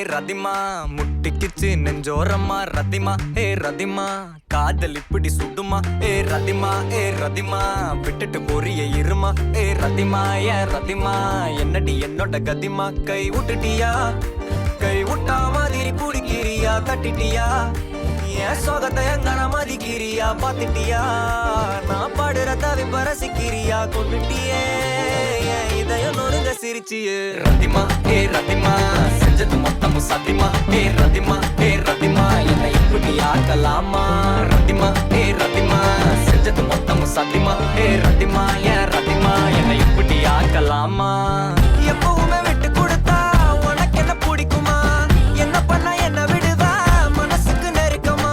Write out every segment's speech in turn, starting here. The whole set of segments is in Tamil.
ரதிமா முட்டிக்கிச்சு நெஞ்சோரமா ரதிமா ரதிமா காதல் இப்படி சுடுமா ரதிமா ரதிமா விட்டுட்டு போறிய இருமா ரதிமா ரதிமா என்னடி என்னோட கதிமா கை விட்டுட்டியா கை விட்டா மாதிரி பிடிக்கிறியா தட்டிட்டியா என் சோகத்தை எங்கன மதிக்கிறியா பாத்துட்டியா நான் பாடுற தவிப்ப ரசிக்கிறியா கொண்டுட்டியே இதயம் நொறுங்க சிரிச்சியே ரதிமா ரதிமா செஞ்சது மொத்தமும் சத்தியமா ரதிமா ரதிமா என்னை இப்படி ஆக்கலாமா ரதிமா ரதிமா செஞ்சது மொத்தமும் சத்தியமா ரதிமா ரதிமா என்னை இப்படி ஆக்கலாமா எப்பவுமே விட்டு கொடுத்தா உனக்கு என்ன பிடிக்குமா என்ன பண்ண என்ன விடுவா மனசுக்கு நெருக்கமா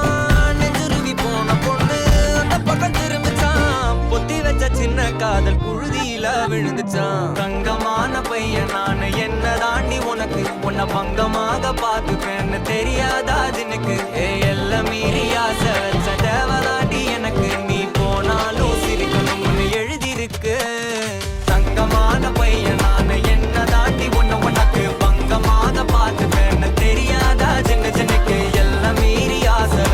நெஞ்சுருவி போன பொண்ணு அந்த பக்கம் திரும்பிச்சான் பொத்தி வச்ச சின்ன காதல் புழுதியில விழுந்துச்சான் தங்கமான பையன் நானு என்ன தாண்டி உனக்கு உன்னை பங்கமாக பார்த்துப்பேன்னு தெரியாதா ஜினுக்கு எல்லாம் மீறி ஆசை வச்ச தேவதாண்டி எனக்கு நீ போனாலும் சிரிக்கணும்னு எழுதிருக்கு தங்கமான பையன் நானு என்ன தாண்டி உனக்கு பங்கமாக பார்த்துப்பேன்னு தெரியாதா ஜினுக்கு எல்லாம் மீறி ஆசை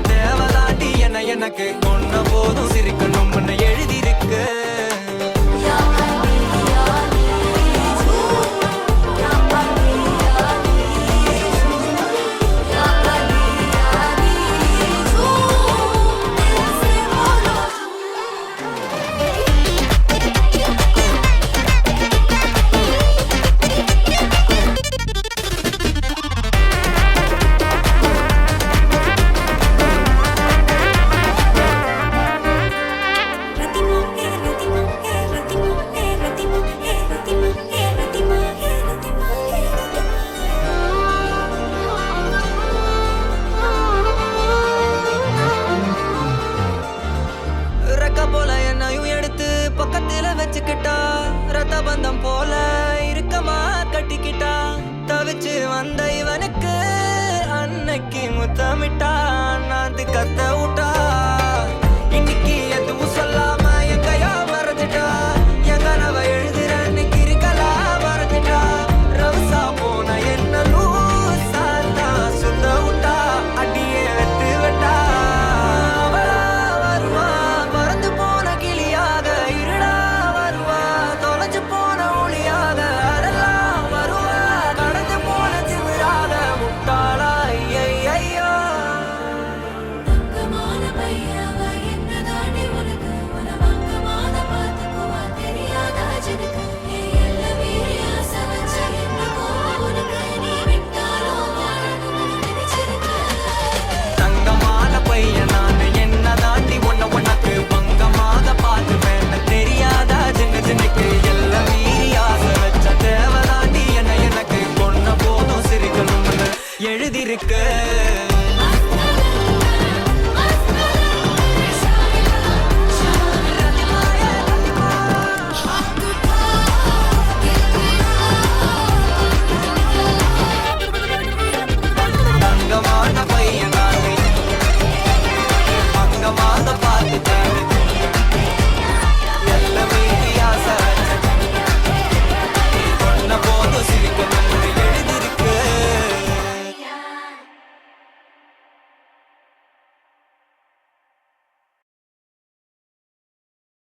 தேவதாண்டி எனக்கு கொண்ட போதும் சிரிக்கணும்னு எழுதிருக்கு போல என்னையும் எடுத்து பக்கத்துல வச்சுக்கிட்டா ரத்த பந்தம் போல இருக்கமா கட்டிக்கிட்டா தவிச்சு வந்த